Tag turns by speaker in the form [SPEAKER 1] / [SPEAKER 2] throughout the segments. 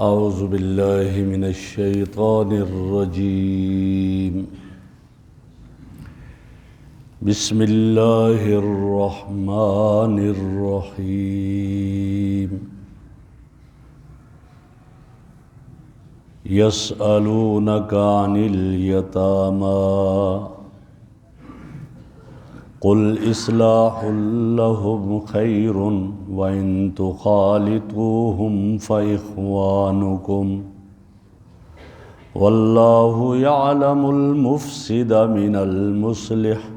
[SPEAKER 1] اعوذ باللہ من الشیطان الرجیم بسم اللہ الرحمن الرحیم یسألونک عن الیتامی قل اصلاح لهم خیر وان تخالطوهم فاخوانکم واللہ یعلم المفسد من المصلح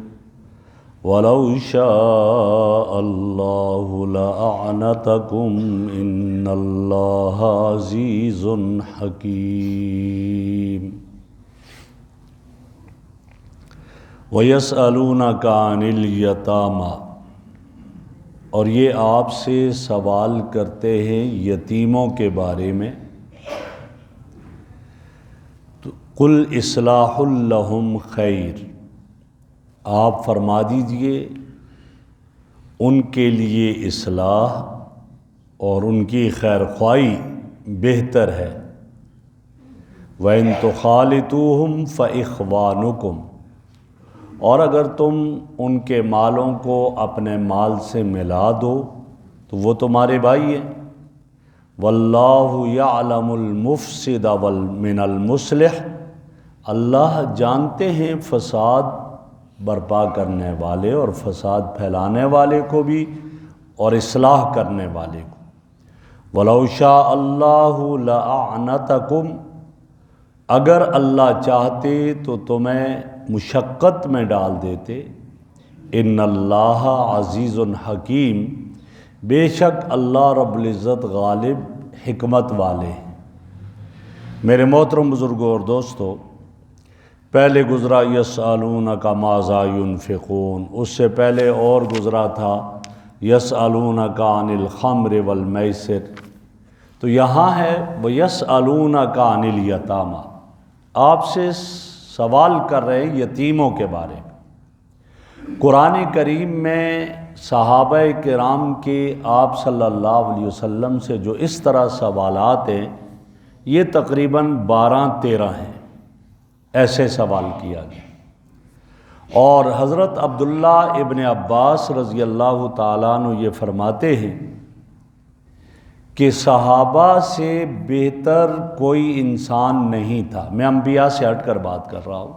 [SPEAKER 1] ولو شاء اللہ لأعنتکم ان اللہ عزیز حکیم وَيَسْأَلُونَكَ عَنِ الْيَتَامَى، اور یہ آپ سے سوال کرتے ہیں یتیموں کے بارے میں. قُلْ إِصْلَاحٌ لَهُمْ خَيْرٌ، آپ فرما دیجئے ان کے لیے اصلاح اور ان کی خیر خواہی بہتر ہے. وَإِن تُخَالِطُوهُمْ فَإِخْوَانُكُمْ، اور اگر تم ان کے مالوں کو اپنے مال سے ملا دو تو وہ تمہارے بھائی ہیں. واللہ یعلم المفسد من المصلح، اللہ جانتے ہیں فساد برپا کرنے والے اور فساد پھیلانے والے کو بھی اور اصلاح کرنے والے کو. ولو شاء اللہ لأعنتکم، اگر اللہ چاہتے تو تمہیں مشقت میں ڈال دیتے. ان اللہ عزیز حکیم، بے شک اللہ رب العزت غالب حکمت والے ہیں. میرے محترم بزرگوں اور دوستو، پہلے گزرا یسألونک ماذا ينفقون، اس سے پہلے اور گزرا تھا یسألونک عن الخمر والمیسر. تو یہاں ہے وَيَسْأَلُونَكَ عَنِ الْيَتَامَى، آپ سے سوال کر رہے ہیں یتیموں کے بارے میں. قرآن کریم میں صحابہ کرام کے آپ صلی اللہ علیہ وسلم سے جو اس طرح سوالات ہیں، یہ تقریباً 12-13 ہیں. ایسے سوال کیا گیا. اور حضرت عبداللہ ابن عباس رضی اللہ تعالیٰ عنہ یہ فرماتے ہیں کہ صحابہ سے بہتر کوئی انسان نہیں تھا. میں انبیاء سے ہٹ کر بات کر رہا ہوں.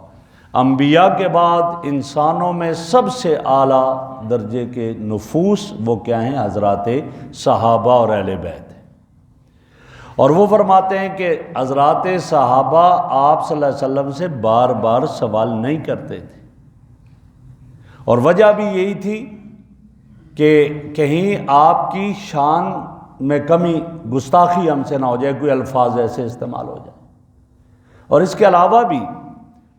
[SPEAKER 1] انبیاء کے بعد انسانوں میں سب سے اعلیٰ درجے کے نفوس وہ کیا ہیں؟ حضرات صحابہ اور اہل بیت ہیں. اور وہ فرماتے ہیں کہ حضرات صحابہ آپ صلی اللہ علیہ وسلم سے بار بار سوال نہیں کرتے تھے، اور وجہ بھی یہی تھی کہ کہیں آپ کی شان میں کمی گستاخی ہم سے نہ ہو جائے، کوئی الفاظ ایسے استعمال ہو جائے. اور اس کے علاوہ بھی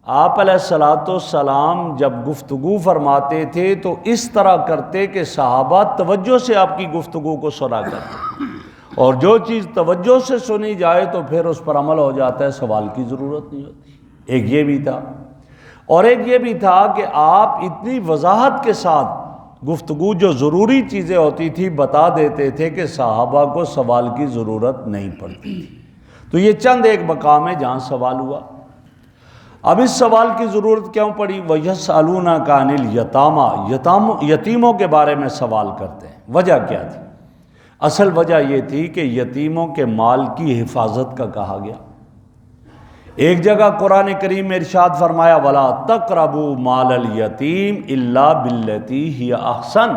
[SPEAKER 1] آپ علیہ السلام جب گفتگو فرماتے تھے تو اس طرح کرتے کہ صحابہ توجہ سے آپ کی گفتگو کو سنا کرتے، اور جو چیز توجہ سے سنی جائے تو پھر اس پر عمل ہو جاتا ہے، سوال کی ضرورت نہیں ہوتی. ایک یہ بھی تھا، اور ایک یہ بھی تھا کہ آپ اتنی وضاحت کے ساتھ گفتگو جو ضروری چیزیں ہوتی تھی بتا دیتے تھے کہ صحابہ کو سوال کی ضرورت نہیں پڑتی تھی. تو یہ چند ایک مقام ہے جہاں سوال ہوا. اب اس سوال کی ضرورت کیوں پڑی؟ وَيَسْأَلُونَكَ عَنِ الْيَتَامَى، یتیموں کے بارے میں سوال کرتے ہیں. وجہ کیا تھی؟ اصل وجہ یہ تھی کہ یتیموں کے مال کی حفاظت کا کہا گیا. ایک جگہ قرآن کریم میں ارشاد فرمایا وَلَا تَقْرَبُوا مَالَ الْيَتِيمِ إِلَّا بِالَّتِي هِيَ أَحْسَنُ،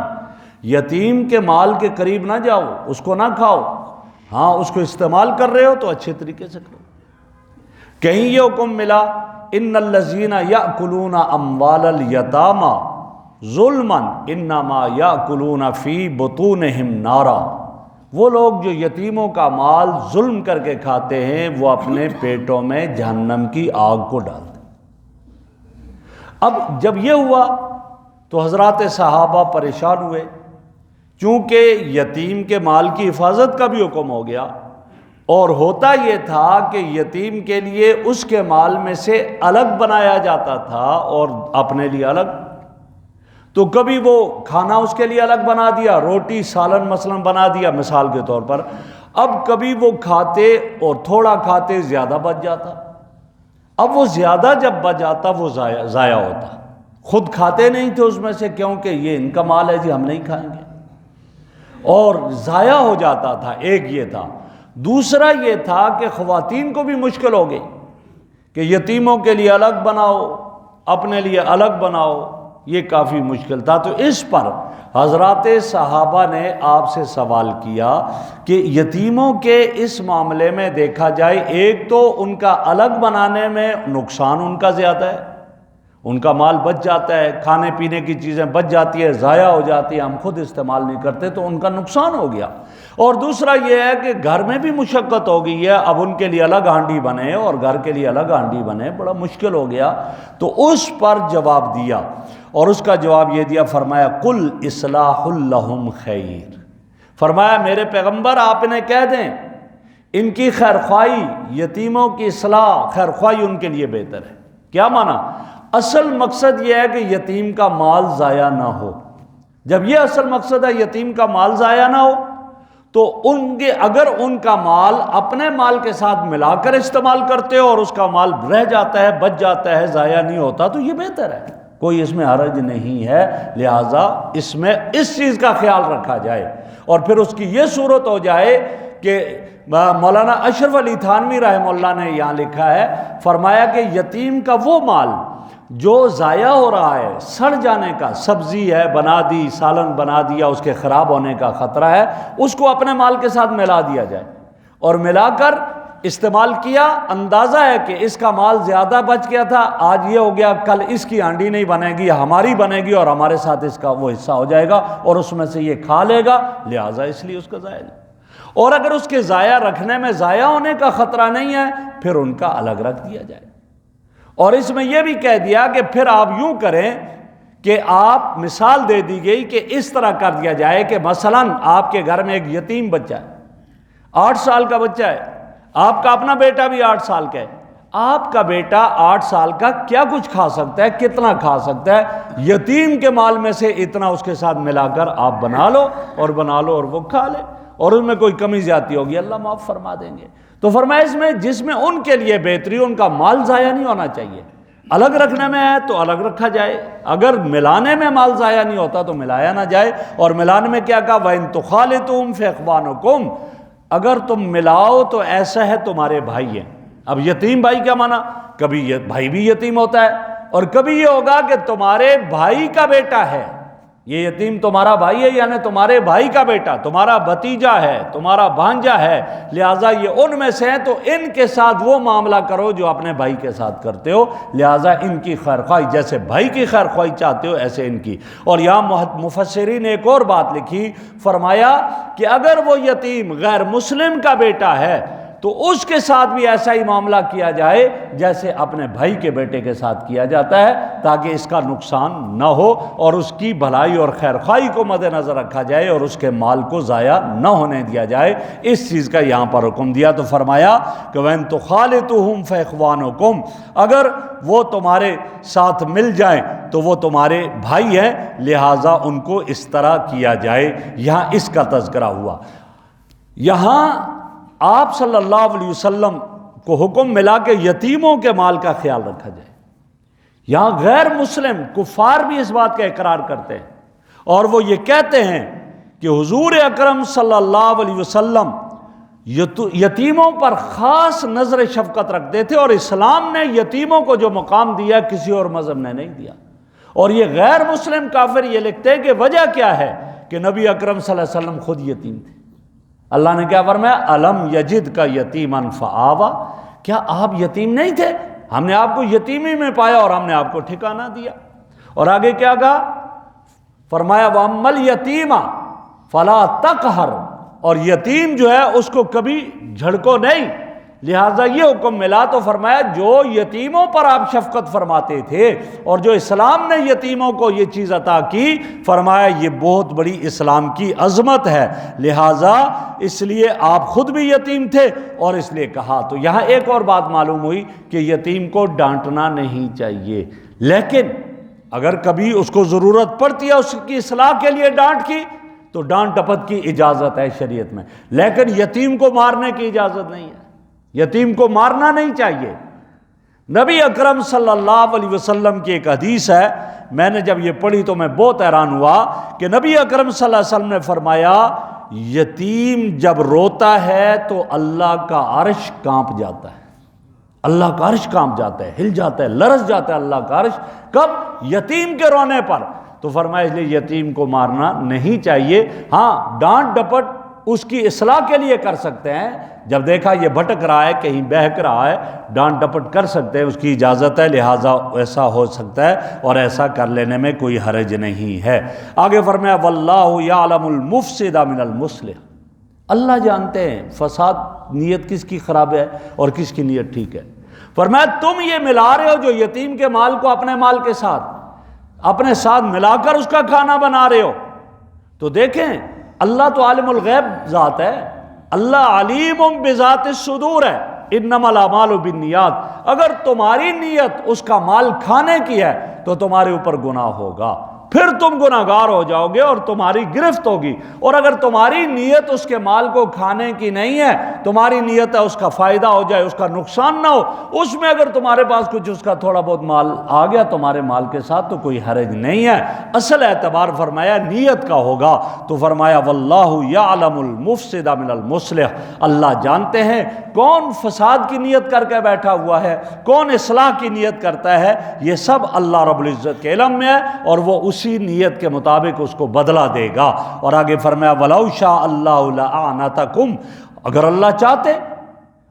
[SPEAKER 1] یتیم کے مال کے قریب نہ جاؤ، اس کو نہ کھاؤ. ہاں اس کو استعمال کر رہے ہو تو اچھے طریقے سے کرو. کہیں یہ حکم ملا إِنَّ الَّذِينَ يَأْكُلُونَ أَمْوَالَ الْيَتَامَى ظُلْمًا إِنَّمَا يَأْكُلُونَ فِي بُطُونِهِمْ نَارًا، وہ لوگ جو یتیموں کا مال ظلم کر کے کھاتے ہیں وہ اپنے پیٹوں میں جہنم کی آگ کو ڈالتے ہیں. اب جب یہ ہوا تو حضرات صحابہ پریشان ہوئے، چونکہ یتیم کے مال کی حفاظت کا بھی حکم ہو گیا، اور ہوتا یہ تھا کہ یتیم کے لیے اس کے مال میں سے الگ بنایا جاتا تھا اور اپنے لیے الگ. تو کبھی وہ کھانا اس کے لیے الگ بنا دیا، روٹی سالن مثلا بنا دیا مثال کے طور پر. اب کبھی وہ کھاتے اور تھوڑا کھاتے زیادہ بچ جاتا، اب وہ زیادہ جب بچ جاتا وہ ضائع ہوتا، خود کھاتے نہیں تھے اس میں سے کیونکہ یہ ان کا مال ہے جی ہم نہیں کھائیں گے، اور ضائع ہو جاتا تھا۔ ایک یہ تھا۔ دوسرا یہ تھا کہ خواتین کو بھی مشکل ہو گئی کہ یتیموں کے لیے الگ بناؤ، اپنے لیے الگ بناؤ، یہ کافی مشکل تھا۔ تو اس پر حضرات صحابہ نے آپ سے سوال کیا کہ یتیموں کے اس معاملے میں دیکھا جائے، ایک تو ان کا الگ بنانے میں نقصان ان کا زیادہ ہے، ان کا مال بچ جاتا ہے، کھانے پینے کی چیزیں بچ جاتی ہے، ضائع ہو جاتی ہے، ہم خود استعمال نہیں کرتے تو ان کا نقصان ہو گیا۔ اور دوسرا یہ ہے کہ گھر میں بھی مشقت ہو گئی ہے، اب ان کے لیے الگ ہانڈی بنے اور گھر کے لیے الگ ہانڈی بنے، بڑا مشکل ہو گیا۔ تو اس پر جواب دیا، اور اس کا جواب یہ دیا، فرمایا قل اصلاح لہم خیر، فرمایا میرے پیغمبر آپ انہیں کہہ دیں ان کی خیر خواہی، یتیموں کی اصلاح، خیر خواہی ان کے لیے بہتر ہے۔ کیا معنی؟ اصل مقصد یہ ہے کہ یتیم کا مال ضائع نہ ہو۔ جب یہ اصل مقصد ہے یتیم کا مال ضائع نہ ہو، تو اگر ان کا مال اپنے مال کے ساتھ ملا کر استعمال کرتے ہو اور اس کا مال رہ جاتا ہے، بچ جاتا ہے، ضائع نہیں ہوتا، تو یہ بہتر ہے، کوئی اس میں حرج نہیں ہے۔ لہٰذا اس میں اس چیز کا خیال رکھا جائے، اور پھر اس کی یہ صورت ہو جائے کہ مولانا اشرف علی تھانوی رحمہ اللہ نے یہاں لکھا ہے، فرمایا کہ یتیم کا وہ مال جو ضائع ہو رہا ہے، سڑ جانے کا، سبزی ہے بنا دی، سالن بنا دیا، اس کے خراب ہونے کا خطرہ ہے، اس کو اپنے مال کے ساتھ ملا دیا جائے، اور ملا کر استعمال کیا۔ اندازہ ہے کہ اس کا مال زیادہ بچ گیا تھا، آج یہ ہو گیا، کل اس کی ہانڈی نہیں بنے گی، ہماری بنے گی، اور ہمارے ساتھ اس کا وہ حصہ ہو جائے گا، اور اس میں سے یہ کھا لے گا، لہٰذا اس لیے اس کا ضائع نہیں۔ اور اگر اس کے ضائع رکھنے میں ضائع ہونے کا خطرہ نہیں ہے، پھر ان کا الگ رکھ دیا جائے۔ اور اس میں یہ بھی کہہ دیا کہ پھر آپ یوں کریں کہ آپ مثال دے دی گئی کہ اس طرح کر دیا جائے کہ مثلاً آپ کے گھر میں ایک یتیم بچہ ہے، 8 سال کا بچہ ہے، آپ کا اپنا بیٹا بھی 8 سال کا ہے، آپ کا بیٹا 8 سال کا کیا کچھ کھا سکتا ہے، کتنا کھا سکتا ہے، یتیم کے مال میں سے اتنا اس کے ساتھ ملا کر آپ بنا لو اور وہ کھا لے، اور ان میں کوئی کمی زیادتی ہوگی اللہ معاف فرما دیں گے۔ تو فرمایا اس میں جس میں ان کے لیے بہتری، ان کا مال ضائع نہیں ہونا چاہیے، الگ رکھنے میں ہے تو الگ رکھا جائے، اگر ملانے میں مال ضائع نہیں ہوتا تو ملایا نہ جائے۔ اور ملانے میں کیا کہا؟ وَإِن تُخَالِطُهُمْ فَإِخْوَانُكُمْ، اگر تم ملاؤ تو ایسا ہے تمہارے بھائی ہیں۔ اب یتیم بھائی کیا معنی؟ کبھی یہ بھائی بھی یتیم ہوتا ہے، اور کبھی یہ ہوگا کہ تمہارے بھائی کا بیٹا ہے، یہ یتیم تمہارا بھائی ہے، یعنی تمہارے بھائی کا بیٹا، تمہارا بھتیجا ہے، تمہارا بھانجا ہے، لہٰذا یہ ان میں سے ہیں، تو ان کے ساتھ وہ معاملہ کرو جو اپنے بھائی کے ساتھ کرتے ہو، لہٰذا ان کی خیر خواہی، جیسے بھائی کی خیر خواہی چاہتے ہو ایسے ان کی۔ اور یہاں مفسرین نے ایک اور بات لکھی، فرمایا کہ اگر وہ یتیم غیر مسلم کا بیٹا ہے تو اس کے ساتھ بھی ایسا ہی معاملہ کیا جائے جیسے اپنے بھائی کے بیٹے کے ساتھ کیا جاتا ہے، تاکہ اس کا نقصان نہ ہو، اور اس کی بھلائی اور خیر خواہی کو مد نظر رکھا جائے، اور اس کے مال کو ضائع نہ ہونے دیا جائے۔ اس چیز کا یہاں پر حکم دیا۔ تو فرمایا کہ وَإِن تُخَالِطُهُمْ فَإِخْوَانُكُمْ، اگر وہ تمہارے ساتھ مل جائیں تو وہ تمہارے بھائی ہیں، لہٰذا ان کو اس طرح کیا جائے۔ یہاں اس کا تذکرہ ہوا۔ یہاں آپ صلی اللہ علیہ وسلم کو حکم ملا کہ یتیموں کے مال کا خیال رکھا جائے۔ یہاں غیر مسلم کفار بھی اس بات کا اقرار کرتے ہیں، اور وہ یہ کہتے ہیں کہ حضور اکرم صلی اللہ علیہ وسلم یتیموں پر خاص نظر شفقت رکھتے تھے، اور اسلام نے یتیموں کو جو مقام دیا کسی اور مذہب نے نہیں دیا۔ اور یہ غیر مسلم کافر یہ لکھتے ہیں کہ وجہ کیا ہے کہ نبی اکرم صلی اللہ علیہ وسلم خود یتیم تھے۔ اللہ نے کیا فرمایا؟ الم یجد کا یتیما فآوا، کیا آپ یتیم نہیں تھے؟ ہم نے آپ کو یتیمی میں پایا اور ہم نے آپ کو ٹھکانہ دیا۔ اور آگے کیا کہا؟ فرمایا وَأَمَّا الْيَتِيمَ فَلَا تَقْهَرْ، اور یتیم جو ہے اس کو کبھی جھڑکو نہیں۔ لہٰذا یہ حکم ملا تو فرمایا جو یتیموں پر آپ شفقت فرماتے تھے، اور جو اسلام نے یتیموں کو یہ چیز عطا کی، فرمایا یہ بہت بڑی اسلام کی عظمت ہے، لہٰذا اس لیے آپ خود بھی یتیم تھے، اور اس لیے کہا۔ تو یہاں ایک اور بات معلوم ہوئی کہ یتیم کو ڈانٹنا نہیں چاہیے، لیکن اگر کبھی اس کو ضرورت پڑتی ہے اس کی اصلاح کے لیے ڈانٹ کی، تو ڈانٹ ڈپٹ کی اجازت ہے شریعت میں، لیکن یتیم کو مارنے کی اجازت نہیں ہے، یتیم کو مارنا نہیں چاہیے۔ نبی اکرم صلی اللہ علیہ وسلم کی ایک حدیث ہے، میں نے جب یہ پڑھی تو میں بہت حیران ہوا کہ نبی اکرم صلی اللہ علیہ وسلم نے فرمایا یتیم جب روتا ہے تو اللہ کا عرش کانپ جاتا ہے، اللہ کا عرش کانپ جاتا ہے، ہل جاتا ہے، لرز جاتا ہے اللہ کا عرش۔ کب؟ یتیم کے رونے پر۔ تو فرمایا اس لیے یتیم کو مارنا نہیں چاہیے، ہاں ڈانٹ ڈپٹ اس کی اصلاح کے لیے کر سکتے ہیں، جب دیکھا یہ بھٹک رہا ہے، کہیں بہک رہا ہے، ڈانٹ ڈپٹ کر سکتے ہیں، اس کی اجازت ہے، لہٰذا ایسا ہو سکتا ہے اور ایسا کر لینے میں کوئی حرج نہیں ہے۔ آگے فرمایا واللہ یعلم المفسد من المصلح، اللہ جانتے ہیں فساد نیت کس کی خراب ہے اور کس کی نیت ٹھیک ہے۔ فرمایا تم یہ ملا رہے ہو جو یتیم کے مال کو اپنے مال کے ساتھ، اپنے ساتھ ملا کر اس کا کھانا بنا رہے ہو، تو دیکھیں اللہ تو عالم الغیب ذات ہے، اللہ علیم بذات الصدور ہے، انما الاعمال بالنیات۔ اگر تمہاری نیت اس کا مال کھانے کی ہے تو تمہارے اوپر گناہ ہوگا، پھر تم گناہگار ہو جاؤ گے اور تمہاری گرفت ہوگی۔ اور اگر تمہاری نیت اس کے مال کو کھانے کی نہیں ہے، تمہاری نیت ہے اس کا فائدہ ہو جائے، اس کا نقصان نہ ہو، اس میں اگر تمہارے پاس کچھ اس کا تھوڑا بہت مال آ گیا تمہارے مال کے ساتھ تو کوئی حرج نہیں ہے۔ اصل اعتبار فرمایا نیت کا ہوگا، تو فرمایا واللہ یعلم المفسد من المصلح، اللہ جانتے ہیں کون فساد کی نیت کر کے بیٹھا ہوا ہے، کون اصلاح کی نیت کرتا ہے، یہ سب اللہ رب العزت کے علم میں ہے، اور وہ اسی نیت کے مطابق اس کو بدلہ دے گا۔ اور آگے فرمایا وَلَوْ شَاءَ اللَّهُ لَأَعْنَتَكُمْ، اگر اللہ چاہتے،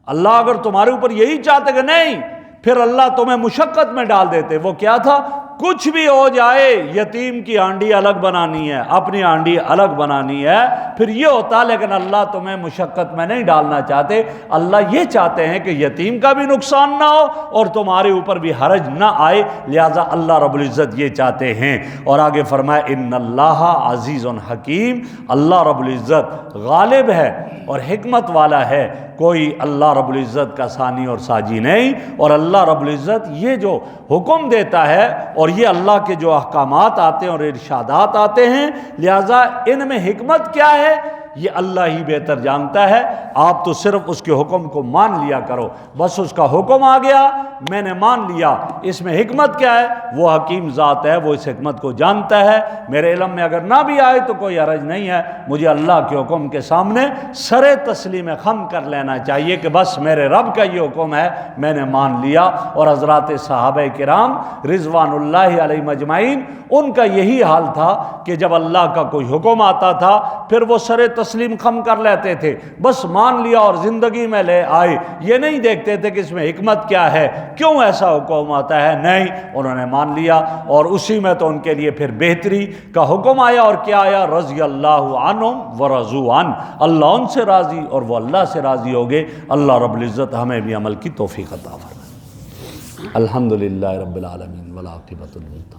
[SPEAKER 1] اللہ اگر تمہارے اوپر یہی چاہتے کہ نہیں، پھر اللہ تمہیں مشقت میں ڈال دیتے۔ وہ کیا تھا؟ کچھ بھی ہو جائے یتیم کی ہانڈی الگ بنانی ہے، اپنی ہانڈی الگ بنانی ہے، پھر یہ ہوتا، لیکن اللہ تمہیں مشقت میں نہیں ڈالنا چاہتے۔ اللہ یہ چاہتے ہیں کہ یتیم کا بھی نقصان نہ ہو اور تمہارے اوپر بھی حرج نہ آئے، لہٰذا اللہ رب العزت یہ چاہتے ہیں۔ اور آگے فرمایا ان اللہ عزیز حکیم، اللہ رب العزت غالب ہے اور حکمت والا ہے، کوئی اللہ رب العزت کا ثانی اور ساجی نہیں۔ اور اللہ رب العزت یہ جو حکم دیتا ہے اور یہ اللہ کے جو احکامات آتے ہیں اور ارشادات آتے ہیں، لہٰذا ان میں حکمت کیا ہے یہ اللہ ہی بہتر جانتا ہے، آپ تو صرف اس کے حکم کو مان لیا کرو، بس اس کا حکم آ گیا میں نے مان لیا، اس میں حکمت کیا ہے وہ حکیم ذات ہے، وہ اس حکمت کو جانتا ہے۔ میرے علم میں اگر نہ بھی آئے تو کوئی حرج نہیں ہے، مجھے اللہ کے حکم کے سامنے سر تسلیم خم کر لینا چاہیے کہ بس میرے رب کا یہ حکم ہے، میں نے مان لیا۔ اور حضرات صحابہ کرام رضوان اللہ علیہم اجمعین، ان کا یہی حال تھا کہ جب اللہ کا کوئی حکم آتا تھا پھر وہ سر تسلیم خم کر لیتے تھے، بس مان لیا اور زندگی میں لے آئے، یہ نہیں دیکھتے تھے کہ اس میں حکمت کیا ہے، کیوں ایسا حکم آتا ہے، نہیں، انہوں نے مان لیا اور اسی میں تو ان کے لیے پھر بہتری کا حکم آیا۔ اور کیا آیا؟ رضی اللہ عنہم ورضوا عنہ، اللہ ان سے راضی اور وہ اللہ سے راضی ہو گئے۔ اللہ رب العزت ہمیں بھی عمل کی توفیق عطا فرمائے۔ الحمدللہ رب العالمین والعاقبۃ للمتقین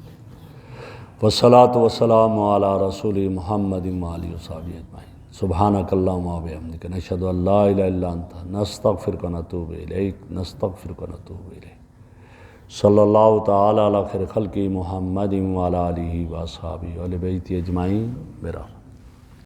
[SPEAKER 1] والصلاۃ والسلام علی رسول محمد وآلہ وصحبہ اجمعین۔ سبحانک اللہم وبحمدک نشہد ان لا الہ الا انت نستغفرک ونتوب الیک نستغفرک ونتوب الیک۔ صلی اللہ تعالی علی خیر خلق محمد وعلی آلہ واصحابہ وآل بیتہ اجمعین برحمتہ۔